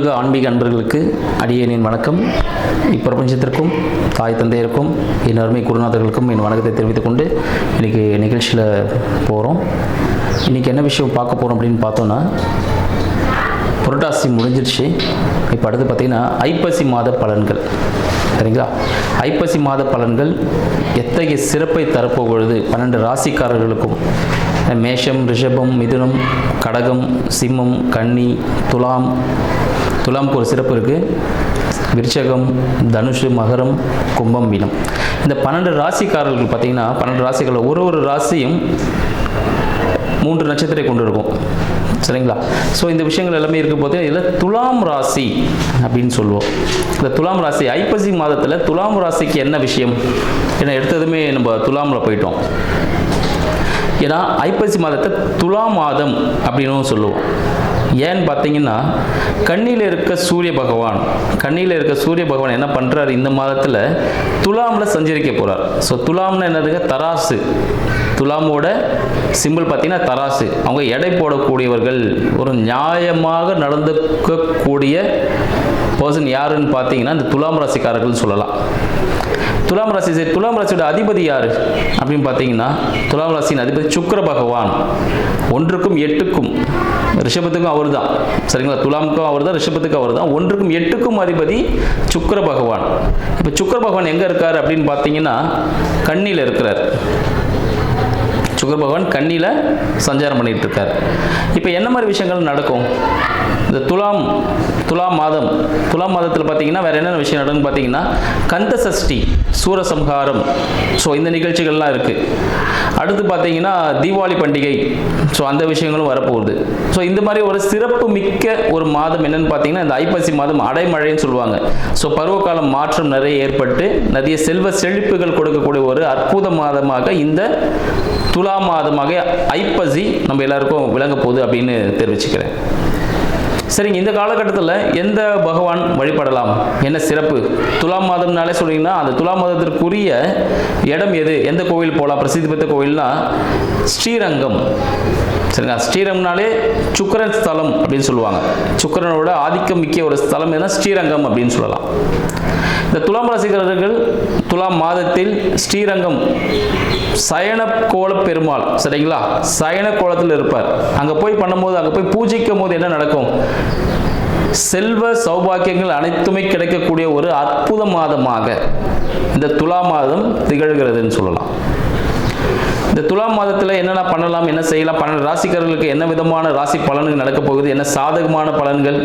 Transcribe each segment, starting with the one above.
அனைத்துலக ஆன்மீக அன்பர்களுக்கு அடியேனின் வணக்கம். இப்பிரபஞ்சத்திற்கும் தாய் தந்தையருக்கும் என் அருமை குருநாதர்களுக்கும் என் வணக்கத்தை தெரிவித்துக் கொண்டு இன்றைக்கி நிகழ்ச்சியில் போகிறோம். இன்றைக்கி என்ன விஷயம் பார்க்க போகிறோம் அப்படின்னு பார்த்தோன்னா, புரட்டாசி முடிஞ்சிருச்சு. இப்போ அடுத்து பார்த்திங்கன்னா ஐப்பசி மாத பலன்கள். சரிங்களா? ஐப்பசி மாத பலன்கள் எத்தகைய சிறப்பை தரப்போகிறது 12 ராசிக்காரர்களுக்கும். மேஷம், ரிஷபம், மிதுனம், கடகம், சிம்மம், கன்னி, துலாமுக்கு ஒரு சிறப்பு இருக்குது. விருச்சகம், தனுஷு, மகரம், கும்பம், மீனம். இந்த 12 ராசிக்காரர்கள் பார்த்திங்கன்னா 12 ராசிகளில் ஒரு ராசியும் 3 நட்சத்திரத்தை கொண்டு இருக்கும். சரிங்களா? ஸோ இந்த விஷயங்கள் எல்லாமே இருக்கும் போது இதில் துலாம் ராசி அப்படின்னு சொல்லுவோம். இந்த துலாம் ராசி ஐப்பசி மாதத்தில் துலாம் ராசிக்கு என்ன விஷயம்? ஏன்னா எடுத்ததுமே நம்ம துலாமில் போயிட்டோம். ஏன்னா ஐப்பசி மாதத்தை துலா மாதம் அப்படின்னு சொல்லுவோம். ஏன்னு பார்த்தீங்கன்னா, கண்ணியில் இருக்க சூரிய பகவான் என்ன பண்ணுறாரு, இந்த மாதத்தில் துலாமில் சஞ்சரிக்க போகிறார். ஸோ துலாம்னு என்னதுங்க? தராசு. துலாமோட சிம்பிள் பார்த்தீங்கன்னா தராசு. அவங்க எடை போடக்கூடியவர்கள், ஒரு நியாயமாக நடந்துக்கக்கூடிய பர்சன் யாருன்னு பார்த்தீங்கன்னா இந்த துலாம் ராசிக்காரர்கள் சொல்லலாம். துலாம் ராசியோட அதிபதி யார் அப்படின்னு பார்த்தீங்கன்னா, துலாம் ராசியின் அதிபதி சுக்கிர பகவான். 1க்கும் 8க்கும், ரிஷபத்துக்கும் அவர் தான். சரிங்களா? துலாமுக்கும் அவர் தான், ரிஷபத்துக்கும் அவர் தான். 1க்கும் 8க்கும் அதிபதி சுக்கிர பகவான். இப்போ சுக்கிர பகவான் எங்கே இருக்கார் அப்படின்னு பார்த்தீங்கன்னா, கன்னியில் இருக்கிறார். சுக்கிர பகவான் கன்னியில் சஞ்சாரம் பண்ணிட்டு இருக்கார். இப்போ என்ன மாதிரி விஷயங்கள் நடக்கும் இந்த துலாம் மாதத்தில் பார்த்தீங்கன்னா வேறு என்னென்ன விஷயம் நடக்குன்னு பார்த்தீங்கன்னா, கந்த சஷ்டி, சூரசம்ஹாரம், ஸோ இந்த நிகழ்ச்சிகள்லாம் இருக்குது. அடுத்து பார்த்தீங்கன்னா தீபாவளி பண்டிகை, ஸோ அந்த விஷயங்களும் வரப்போகுது. ஸோ இந்த மாதிரி ஒரு சிறப்பு மிக்க ஒரு மாதம் என்னன்னு பார்த்தீங்கன்னா இந்த ஐப்பசி மாதம் அடைமழைன்னு சொல்லுவாங்க. ஸோ பருவகாலம் மாற்றம் நிறைய ஏற்பட்டு நிறைய செல்வ செழிப்புகள் கொடுக்கக்கூடிய ஒரு அற்புத மாதமாக இந்த துலா மாதமாக ஐப்பசி நம்ம எல்லாருக்கும் விளங்க போகுது அப்படின்னு தெரிவிச்சுக்கிறேன். சரிங்க, இந்த காலகட்டத்தில் எந்த பகவான் வழிபடலாம், என்ன சிறப்பு? துலாம் மாதம்னாலே சொன்னீங்கன்னா அந்த துலாம் மாதத்திற்குரிய இடம் எது, எந்த கோவில் போகலாம்? பிரசித்தி பெற்ற கோவில்னா ஸ்ரீரங்கம். சரிங்களா? ஸ்ரீரங்கம்னாலே சுக்கிரன் ஸ்தலம் அப்படின்னு சொல்லுவாங்க. சுக்கிரனோட ஆதிக்கம் மிக்க ஒரு ஸ்தலம் எதுனா ஸ்ரீரங்கம் அப்படின்னு சொல்லலாம். இந்த துலாம் ராசிக்காரர்கள் துலாம் மாதத்தில் ஸ்ரீரங்கம் சயன கோல பெருமாள், சரிங்களா, சயன கோலத்தில் இருப்பார். அங்கே போய் பூஜிக்கும் போது என்ன நடக்கும்? செல்வ சௌபாக்கியங்கள் அனைத்துமே கிடைக்கக்கூடிய ஒரு அற்புத மாதமாக இந்த துலா மாதம் திகழ்கிறதுன்னு சொல்லலாம். இந்த துலாம் மாதத்தில் என்னென்ன பண்ணலாம், என்ன செய்யலாம், 12 ராசிக்காரர்களுக்கு என்ன விதமான ராசி பலன்கள் நடக்க போகுது, என்ன சாதகமான பலன்கள்,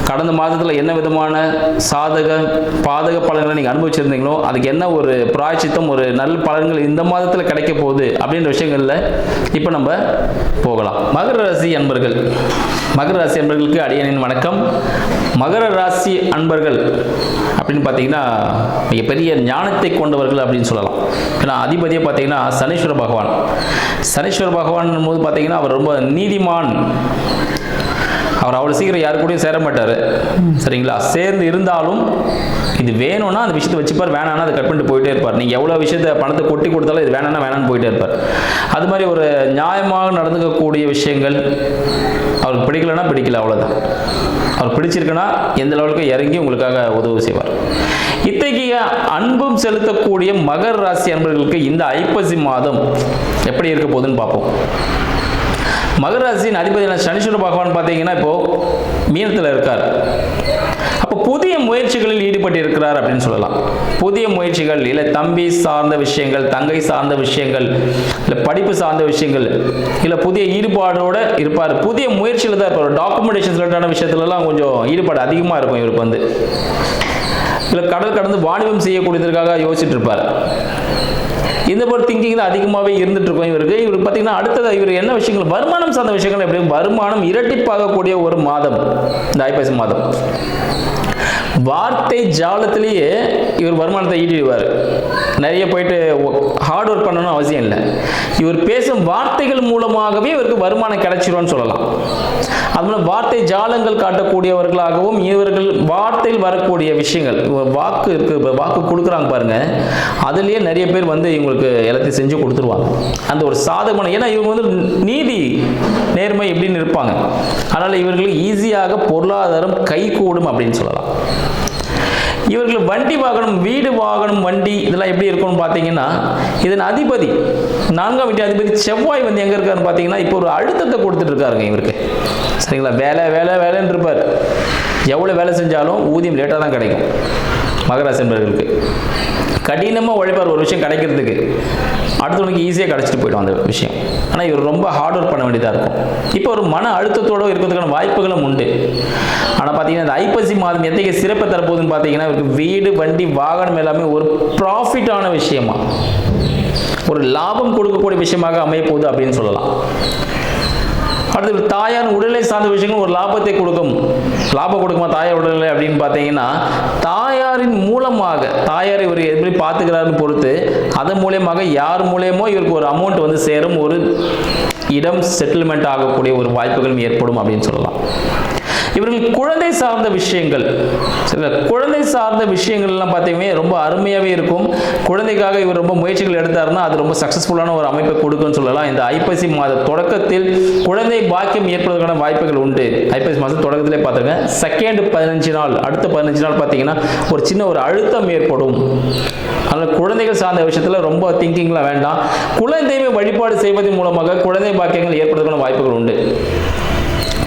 கடந்த மாதத்தில் என்ன விதமான பாதக பலன்களை நீங்கள் அனுபவிச்சிருந்தீங்களோ அதுக்கு என்ன ஒரு பிராயச்சித்தம், ஒரு நல்ல பலன்கள் இந்த மாதத்தில் கிடைக்க போகுது அப்படின்ற விஷயங்களில் இப்போ நம்ம போகலாம். மகர ராசி அன்பர்களுக்கு அடியேனின் வணக்கம். மகர ராசி அன்பர்கள் அப்படின்னு பார்த்தீங்கன்னா மிகப்பெரிய ஞானத்தை கொண்டவர்கள் அப்படின்னு சொல்லலாம். ஏன்னா அதிபதியை பார்த்தீங்கன்னா சனீஸ்வர பகவான் போது பார்த்தீங்கன்னா அவர் ரொம்ப நீதிமான். அவர் அவ்வளோ சீக்கிரம் யாரு கூடயும் சேர மாட்டார். சரிங்களா? சேர்ந்து இருந்தாலும் இது வேணும்னா அந்த விஷயத்தை வச்சுப்பார், வேணான்னா அதை கட் பண்ணிட்டு போயிட்டே இருப்பார். நீங்கள் எவ்வளோ விஷயத்தை பணத்தை கொட்டி கொடுத்தாலும் இது வேணான்னு போயிட்டே இருப்பார். அது மாதிரி ஒரு நியாயமாக நடந்துக்கக்கூடிய விஷயங்கள் அவருக்கு பிடிக்கல, அவ்வளோதான். அவர் பிடிச்சிருக்குன்னா எந்த லெவலுக்கு இறங்கி உங்களுக்காக உதவி செய்வார். இத்தகைய அன்பும் செலுத்தக்கூடிய மகர ராசி அன்பர்களுக்கு இந்த ஐப்பசி மாதம் எப்படி இருக்க போகுதுன்னு பார்ப்போம். மகர ராசியின் அதிபதியான சனீஸ்வர பகவான் பார்த்தீங்கன்னா இப்போ மீனத்தில் இருக்கார். அப்போ புதிய முயற்சிகளில் ஈடுபட்டு இருக்கிறார் அப்படின்னு சொல்லலாம். புதிய முயற்சிகள் இல்லை தம்பி சார்ந்த விஷயங்கள், தங்கை சார்ந்த விஷயங்கள், இல்லை படிப்பு சார்ந்த விஷயங்கள், இல்லை புதிய ஈடுபாடோடு இருப்பார். புதிய முயற்சியில் தான் இருப்பார். டாக்குமெண்டேஷன் ரிலேட்டான விஷயத்துலலாம் கொஞ்சம் ஈடுபாடு அதிகமாக இருக்கும் இவருக்கு. இல்லை கடல் கடந்து வாணிபம் செய்யக்கூடியதற்காக யோசிச்சுட்டு இருப்பார். இந்த ஒரு திங்கிங் தான் அதிகமாகவே இருந்துட்டு இருக்கும் இவருக்கு. பார்த்தீங்கன்னா அடுத்தது இவர் என்ன விஷயங்கள், வருமானம் சார்ந்த விஷயங்கள், எப்படி வருமானம் இரட்டிப்பாகக்கூடிய ஒரு மாதம் இந்த ஐப்பசி மாதம். வார்த்தை ஜாலத்திலேயே இவர் வருமானத்தை ஈட்டிடுவார். நிறைய போயிட்டு ஹார்ட் ஒர்க் பண்ணணும்னு அவசியம் இல்லை. இவர் பேசும் வார்த்தைகள் மூலமாகவே இவருக்கு வருமானம் கிடைச்சிரும்னு சொல்லலாம். அதுபோல வார்த்தை ஜாலங்கள் காட்டக்கூடியவர்களாகவும் இவர்கள் வார்த்தையில் வரக்கூடிய விஷயங்கள், வாக்கு இருக்கு, வாக்கு கொடுக்குறாங்க பாருங்க, அதுலேயே நிறைய பேர் வந்து இவங்களுக்கு எல்லாத்தையும் செஞ்சு கொடுத்துருவாங்க. அந்த ஒரு சாதகமான, ஏன்னா இவங்க வந்து நீதி நேர்மை எப்படின்னு இருப்பாங்க. அதனால் இவர்களுக்கு ஈஸியாக பொருளாதாரம் கைகூடும் அப்படின்னு சொல்லலாம். இவர்கள் வண்டி வாகனம், வீடு வாகனம், வண்டி இதெல்லாம் எப்படி இருக்கும்னு பார்த்தீங்கன்னா, இதன் அதிபதி 4ஆம் வீட்டு அதிபதி செவ்வாய் வந்து எங்கே இருக்காருன்னு பார்த்தீங்கன்னா, இப்போ ஒரு அழுத்தத்தை கொடுத்துட்டு இருக்காருங்க இவருக்கு. சரிங்களா? வேலைன்னு இருப்பார். எவ்வளோ வேலை செஞ்சாலும் ஊதியம் லேட்டாக தான் கிடைக்கும். மகராசி என்பவர்களுக்கு கடினமாக உழைப்பார் ஒரு விஷயம் கிடைக்கிறதுக்கு, அடுத்தவனுக்கு ஈஸியாக கிடச்சிட்டு போயிடும் அந்த விஷயம். ஆனால் இவர் ரொம்ப ஹார்ட் ஒர்க் பண்ண வேண்டியதாக இருக்கும். இப்போ ஒரு மன அழுத்தத்தோடு இருக்கிறதுக்கான வாய்ப்புகளும் உண்டு. ஆனால் பார்த்தீங்கன்னா இந்த ஐப்பசி மாதம் எத்தகைய சிறப்பை தரப்போகுதுன்னு பார்த்தீங்கன்னா, இவருக்கு வீடு வண்டி வாகனம் எல்லாமே ஒரு ப்ராஃபிட்டான விஷயமா, ஒரு லாபம் கொடுக்கக்கூடிய விஷயமாக அமைய போகுது அப்படின்னு சொல்லலாம். அடுத்து தாயார் உடலை சார்ந்த விஷயங்கள் ஒரு லாபத்தை கொடுக்கும். லாபம் கொடுக்குமா தாயார் உடல்நிலை அப்படின்னு பார்த்தீங்கன்னா, தாயாரின் மூலமாக, தாயார் இவர் எப்படி பார்த்துக்கிறாருன்னு பொறுத்து அதன் மூலியமாக யார் மூலியமோ இவருக்கு ஒரு அமௌண்ட் வந்து சேரும், ஒரு இடம் செட்டில்மெண்ட் ஆகக்கூடிய ஒரு வாய்ப்புகளும் ஏற்படும் அப்படின்னு சொல்லலாம். இவர்கள் குழந்தை சார்ந்த விஷயங்கள், குழந்தை சார்ந்த விஷயங்கள்லாம் பார்த்தீங்கன்னா ரொம்ப அருமையாகவே இருக்கும். குழந்தைக்காக இவர் ரொம்ப முயற்சிகள் எடுத்தாருன்னா அது ரொம்ப சக்ஸஸ்ஃபுல்லான ஒரு அமைப்பை கொடுக்குன்னு சொல்லலாம். இந்த ஐப்பசி மாத தொடக்கத்தில் குழந்தை பாக்கியம் ஏற்படுவதற்கான வாய்ப்புகள் உண்டு. ஐப்பசி மாதம் தொடக்கத்திலே பார்த்துருங்க, செகண்ட் 15 நாள், அடுத்த 15 நாள் பார்த்தீங்கன்னா ஒரு சின்ன ஒரு அழுத்தம் ஏற்படும். அதனால் குழந்தைகள் சார்ந்த விஷயத்தில் ரொம்ப திங்கிங்லாம் வேண்டாம். குலதெய்வ வழிபாடு செய்வதன் மூலமாக குழந்தை பாக்கியங்கள் ஏற்படுவதற்கான வாய்ப்புகள் உண்டு.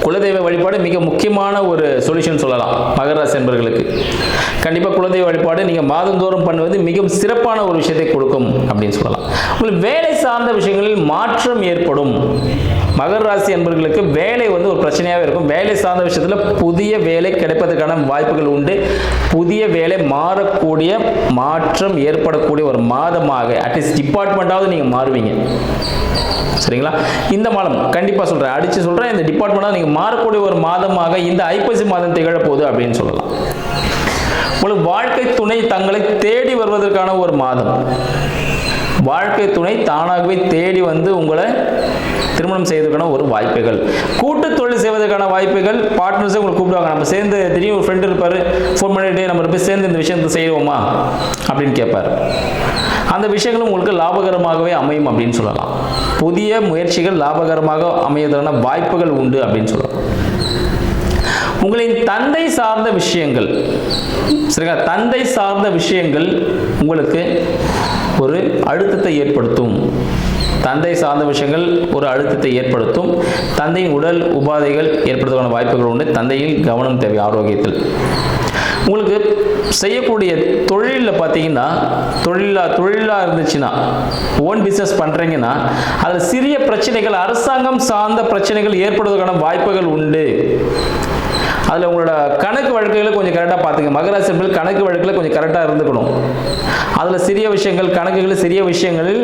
குலதெய்வ வழிபாடு மிக முக்கியமான ஒரு சொல்யூஷன் சொல்லலாம் மகராசி என்பவர்களுக்கு. கண்டிப்பாக குலதெய்வ வழிபாடு நீங்கள் மாதந்தோறும் பண்ணுவது மிகவும் சிறப்பான ஒரு விஷயத்தை கொடுக்கும் அப்படின்னு சொல்லலாம். உங்களுக்கு வேலை சார்ந்த விஷயங்களில் மாற்றம் ஏற்படும். மகர ராசி என்பவர்களுக்கு வேலை வந்து ஒரு பிரச்சனையாகவே இருக்கும். வேலை சார்ந்த விஷயத்தில் புதிய வேலை கிடைப்பதற்கான வாய்ப்புகள் உண்டு. புதிய வேலை மாறக்கூடிய, மாற்றம் ஏற்படக்கூடிய ஒரு மாதமாக, அட்லீஸ்ட் டிபார்ட்மெண்ட்டாவது நீங்கள் மாறுவீங்க. சரிங்களா? இந்த மாதம் கண்டிப்பாக சொல்கிறேன், அடித்து சொல்கிறேன், இந்த டிபார்ட்மெண்ட்டாக நீங்கள் மாறக்கூடிய ஒரு மாதமாக இந்த ஐப்பசி மாதம் திகழப்போகுது அப்படின்னு சொல்லலாம். உங்களுக்கு வாழ்க்கை துணை தங்களை தேடி வருவதற்கான ஒரு மாதம். வாழ்க்கை துணை தானாகவே தேடி வந்து உங்களை திருமணம் செய்வதற்கான ஒரு வாய்ப்புகள், கூட்டு தொழில் செய்வதற்கான வாய்ப்புகள். பார்ட்னர்ஸை உங்களுக்கு கூப்பிடுவாங்க. நம்ம சேர்ந்து திடீர்னு ஒரு ஃப்ரெண்டு இருப்பார், ஃபோன் பண்ணிட்டு நம்ம போய் சேர்ந்து இந்த விஷயத்தை செய்வோமா அப்படின்னு கேட்பார். அந்த விஷயங்களும் உங்களுக்கு லாபகரமாகவே அமையும் அப்படின்னு சொல்லலாம். புதிய முயற்சிகள் லாபகரமாக அமைவதற்கான வாய்ப்புகள் உண்டு அப்படின்னு சொல்லலாம். உங்களின் தந்தை சார்ந்த விஷயங்கள், சரிங்களா, தந்தை சார்ந்த விஷயங்கள் உங்களுக்கு ஒரு அழுத்தத்தை ஏற்படுத்தும். தந்தை சார்ந்த விஷயங்கள் ஒரு அழுத்தத்தை ஏற்படுத்தும். தந்தையின் உடல் உபாதைகள் ஏற்படுத்துவதற்கான வாய்ப்புகள் உண்டு. தந்தையில் கவனம் தேவை ஆரோக்கியத்தில். உங்களுக்கு செய்யக்கூடிய தொழிலில் பார்த்தீங்கன்னா, தொழிலாக இருந்துச்சுன்னா, ஓன் பிஸ்னஸ் பண்ணுறீங்கன்னா அதில் சிறிய பிரச்சனைகள், அரசாங்கம் சார்ந்த பிரச்சனைகள் ஏற்படுவதற்கான வாய்ப்புகள் உண்டு. அதில் உங்களோட கணக்கு வழக்குகளை கொஞ்சம் கரெக்டாக பார்த்துங்க. மகராசி என்பது கணக்கு வழக்கில் கொஞ்சம் கரெக்டாக இருந்துக்கணும். அதில் சிறிய விஷயங்கள், கணக்குகள் சிறிய விஷயங்களில்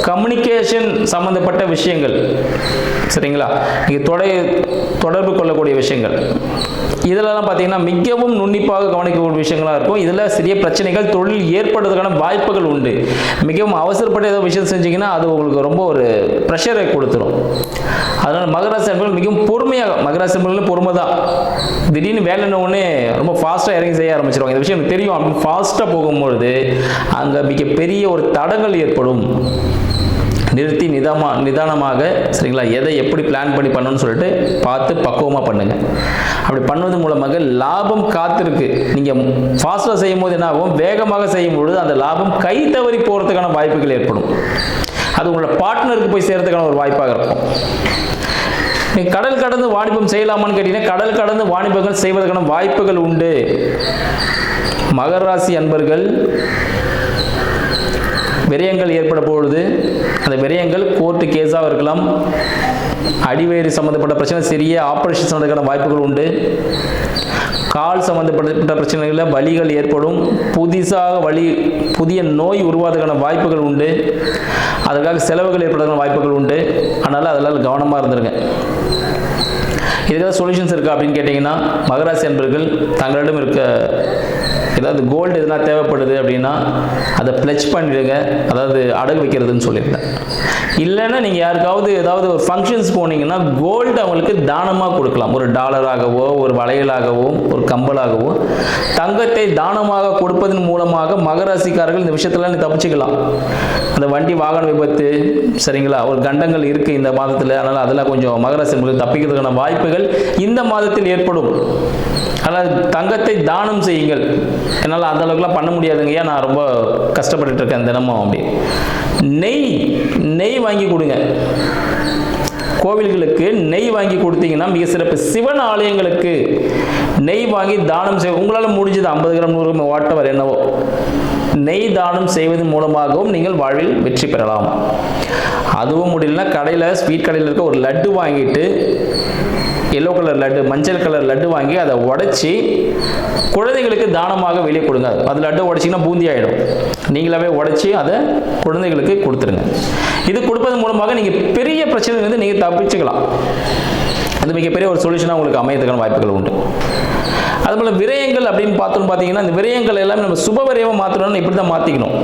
கம்யூனிகேஷன் சம்மந்தப்பட்ட விஷயங்கள், சரிங்களா, நீங்கள் தொடர்பு கொள்ளக்கூடிய விஷயங்கள், இதெல்லாம் பார்த்தீங்கன்னா மிகவும் நுண்ணிப்பாக கவனிக்கக்கூடிய விஷயங்களாக இருக்கும். இதில் சிறிய பிரச்சனைகள், தொழில் ஏற்படுவதற்கான வாய்ப்புகள் உண்டு. மிகவும் அவசரப்பட்ட ஏதோ விஷயம் செஞ்சீங்கன்னா அது உங்களுக்கு ரொம்ப ஒரு ப்ரெஷரை கொடுத்துரும். அதனால் மகராசி என்பது மிகவும் பொறுமையாக, மகராசி என்பது பொறுமை தான். திடீர்னு வேலைன்னு ஒன்று ரொம்ப ஃபாஸ்ட்டாக இறங்கி செய்ய ஆரம்பிச்சிருவாங்க. இந்த விஷயம் எனக்கு தெரியும் அப்படின்னு ஃபாஸ்ட்டாக போகும்பொழுது அங்கே மிகப்பெரிய ஒரு தடங்கள் ஏற்படும். நிறுத்தி நிதானமாக, சரிங்களா, எதை எப்படி பிளான் பண்ணி பண்ணணும்னு சொல்லிட்டு பார்த்து பக்குவமாக பண்ணுங்கள். அப்படி பண்ணுவது மூலமாக லாபம் காத்திருக்கு. நீங்கள் ஃபாஸ்ட்டாக செய்யும் போது என்ன ஆகும், வேகமாக செய்யும் பொழுது அந்த லாபம் கை தவறி போகிறதுக்கான வாய்ப்புகள் ஏற்படும். அது உங்களோட பார்ட்னருக்கு போய் சேர்றதுக்கான ஒரு வாய்ப்பாக இருக்கும். நீங்கள் கடல் கடந்து வாணிபம் செய்யலாமான்னு கேட்டீங்கன்னா, கடல் கடந்து வாணிபங்கள் செய்வதற்கான வாய்ப்புகள் உண்டு. மகர ராசி அன்பர்கள் விரயங்கள் ஏற்பட பொழுது அந்த விரயங்கள் கோர்ட்டு கேஸாக இருக்கலாம், அடிவயிறு சம்மந்தப்பட்ட பிரச்சனை, சிறிய ஆப்ரேஷன் சம்மந்தப்பட்ட வாய்ப்புகள் உண்டு. கால் சம்மந்தப்பட்ட பிரச்சனைகளில் வலிகள் ஏற்படும். புதிய நோய் உருவாவதற்கான வாய்ப்புகள் உண்டு. அதற்காக செலவுகள் ஏற்படுவதற்கான வாய்ப்புகள் உண்டு. அதனால் அதெல்லாம் கவனமாக இருந்துருங்க. இதுக்காக சொல்யூஷன்ஸ் இருக்கா அப்படின்னு கேட்டிங்கன்னா, மகராசி அன்பர்கள் தங்களிடம் இருக்க ஏதாவது கோல்டு எதுனா தேவைப்படுது அப்படின்னா அதை பிளட்ஜ் பண்ணிடுங்க, அதாவது அடகு வைக்கிறதுன்னு சொல்லியிருந்தேன். இல்லைன்னா நீங்கள் யாருக்காவது ஏதாவது ஒரு ஃபங்க்ஷன்ஸ் போனீங்கன்னா கோல்டு அவங்களுக்கு தானமாக கொடுக்கலாம். ஒரு டாலராகவோ, ஒரு வளையலாகவோ, ஒரு கம்பலாகவோ தங்கத்தை தானமாக கொடுப்பதன் மூலமாக மகராசிக்காரர்கள் இந்த விஷயத்தெல்லாம் தப்பிச்சுக்கலாம். அந்த வண்டி வாகன விபத்து, சரிங்களா, ஒரு கண்டங்கள் இருக்குது இந்த மாதத்தில், அதனால் அதெல்லாம் கொஞ்சம் மகராசி தப்பிக்கிறதுக்கான வாய்ப்புகள் இந்த மாதத்தில் ஏற்படும். ஆனால் தங்கத்தை தானம் செய்யுங்கள். என்னால் அந்த அளவுக்குலாம் பண்ண முடியாதுங்க, ஏன் நான் ரொம்ப கஷ்டப்பட்டுட்டு இருக்கேன் தினமும். அப்படி நெய் வாங்கி கொடுங்க. கோவில்களுக்கு நெய் வாங்கி கொடுத்தீங்கன்னா மிக சிறப்பு. சிவன் ஆலயங்களுக்கு நெய் வாங்கி தானம் செய்ய உங்களால் முடிஞ்சது 50 கிராம் 100 கிராம் வாட்டவர் என்னவோ நெய் தானம் செய்வதன் மூலமாகவும் நீங்கள் வாழ்வில் வெற்றி பெறலாம். அதுவும் முடியலன்னா கடையில், ஸ்வீட் கடையில் இருக்க ஒரு லட்டு வாங்கிட்டு, எல்லோ கலர் லட்டு, மஞ்சள் கலர் லட்டு வாங்கி அதை உடைச்சி குழந்தைகளுக்கு தானமாக வெளியே கொடுங்க. அது லட்டு உடைச்சிங்கன்னா பூந்தி ஆகிடும். நீங்களாவே உடைச்சி அதை குழந்தைகளுக்கு கொடுத்துருங்க. இது கொடுப்பதன் மூலமாக நீங்கள் பெரிய பிரச்சனையிலிருந்து நீங்கள் தப்பிச்சுக்கலாம். அது மிகப்பெரிய ஒரு சொல்யூஷனாக உங்களுக்கு அமையறதுக்கான வாய்ப்புகள் உண்டு. அதுபோல் விரயங்கள் அப்படின்னு பார்த்தீங்கன்னா, இந்த விரயங்கள் எல்லாமே நம்ம சுப விரயமாக மாற்றணும்னு இப்படி தான் மாற்றிக்கணும்.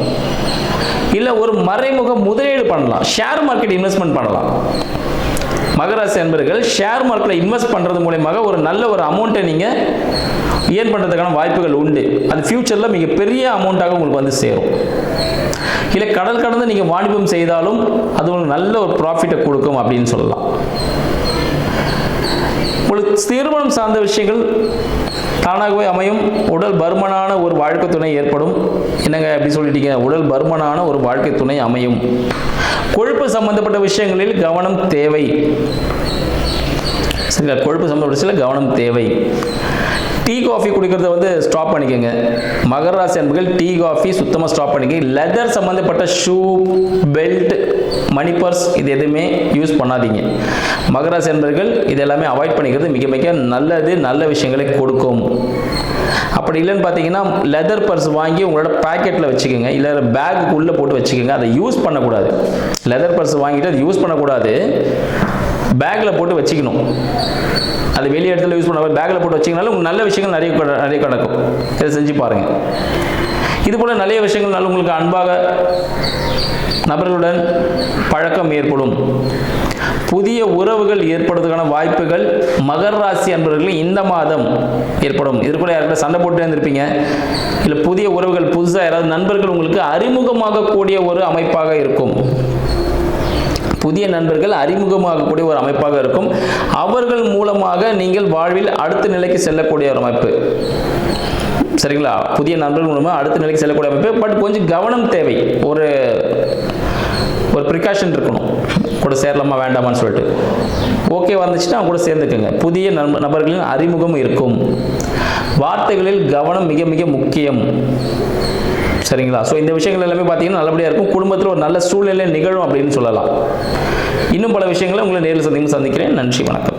இல்லை ஒரு மறைமுக முதலீடு பண்ணலாம், ஷேர் மார்க்கெட் இன்வெஸ்ட்மெண்ட் பண்ணலாம். மகராசி அன்பர்கள் ஷேர் மார்க்கெட்டில் இன்வெஸ்ட் பண்ணுறது மூலமாக ஒரு நல்ல ஒரு அமௌண்ட்டை நீங்கள் ஏர்ன் பண்ணுறதுக்கான வாய்ப்புகள் உண்டு. அது ஃபியூச்சரில் மிகப்பெரிய அமௌண்ட்டாக உங்களுக்கு வந்து சேரும். இல்லை கடல் கடந்து நீங்கள் வாணிபம் செய்தாலும் அது உங்களுக்கு நல்ல ஒரு ப்ராஃபிட்டை கொடுக்கும் அப்படின்னு சொல்லலாம். உங்களுக்கு திருமணம் சார்ந்த விஷயங்கள் தானாகவே அமையும். உடல் பருமனான ஒரு வாழ்க்கை துணை ஏற்படும். என்னங்க எப்படி சொல்லிட்டீங்க? உடல் பருமனான ஒரு வாழ்க்கை துணை அமையும். கொழுப்பு சம்பந்தப்பட்ட விஷயங்களில் கவனம் தேவை. சரிங்களா? கொழுப்பு சம்பந்தப்பட்ட விஷயத்தில் கவனம் தேவை. டீ காஃபி குடிக்கிறத வந்து ஸ்டாப் பண்ணிக்கோங்க. மகராசி அன்பர்கள் டீ காஃபி சுத்தமாக ஸ்டாப் பண்ணிக்கங்க. லெதர் சம்பந்தப்பட்ட ஷூ, பெல்ட், மணி பர்ஸ் இது எதுவுமே யூஸ் பண்ணாதீங்க. மகராசி அன்பர்கள் இது எல்லாமே அவாய்ட் பண்ணிக்கிறது மிக மிக நல்லது, நல்ல விஷயங்களை கொடுக்கும். அப்படி இல்லைன்னு பார்த்தீங்கன்னா, லெதர் பர்ஸ் வாங்கி உங்களோட பேக்கெட்டில் வச்சுக்கோங்க, இல்லை பேக்கு உள்ளே போட்டு வச்சுக்கோங்க. அதை யூஸ் பண்ணக்கூடாது. லெதர் பர்ஸ் வாங்கிட்டு அதை யூஸ் பண்ணக்கூடாது, பேக்கில் போட்டு வச்சுக்கணும். அது வெளியே இடத்துல யூஸ் பண்ண பேக்கில் போட்டு வச்சிங்கனாலும் உங்களுக்கு நல்ல விஷயங்கள் நிறைய நடக்கும். இதை செஞ்சு பாருங்கள். இதுபோல் நிறைய விஷயங்கள்னால உங்களுக்கு அன்பாக நபர்களுடன் பழக்கம் ஏற்படும். புதிய உறவுகள் ஏற்படுவதற்கான வாய்ப்புகள் மகர ராசி அன்பர்களுக்கு இந்த மாதம் ஏற்படும். இதற்குள்ள யாருக்கிட்ட சண்டை போட்டு இருந்திருப்பீங்க, இல்லை புதிய உறவுகள் புதுசாக யாராவது நண்பர்கள் உங்களுக்கு அறிமுகமாக கூடிய ஒரு அமைப்பாக இருக்கும். புதிய நண்பர்கள் அறிமுகமாகக்கூடிய ஒரு அமைப்பாக இருக்கும். அவர்கள் மூலமாக நீங்கள் வாழ்வில் அடுத்த நிலைக்கு செல்லக்கூடிய ஒரு அமைப்பு. சரிங்களா? புதிய நண்பர்கள் மூலமாக அடுத்த நிலைக்கு செல்லக்கூடிய அமைப்பு. பட் கொஞ்சம் கவனம் தேவை. ஒரு ப்ரிகாஷன் இருக்கணும். கூட சேரலாமா வேண்டாமான்னு சொல்லிட்டு. ஓகே வந்துச்சுன்னா அவங்க கூட சேர்ந்துக்குங்க. புதிய நபர்களின் அறிமுகம் இருக்கும். வார்த்தைகளில் கவனம் மிக மிக முக்கியம். சரிங்களா? ஸோ இந்த விஷயங்கள் எல்லாமே பார்த்தீங்கன்னா நல்லபடியாக இருக்கும். குடும்பத்தில் ஒரு நல்ல சூழ்நிலை நிகழும் அப்படின்னு சொல்லலாம். இன்னும் பல விஷயங்களை உங்களை நேரில் சந்திக்கிறேன். நன்றி, வணக்கம்.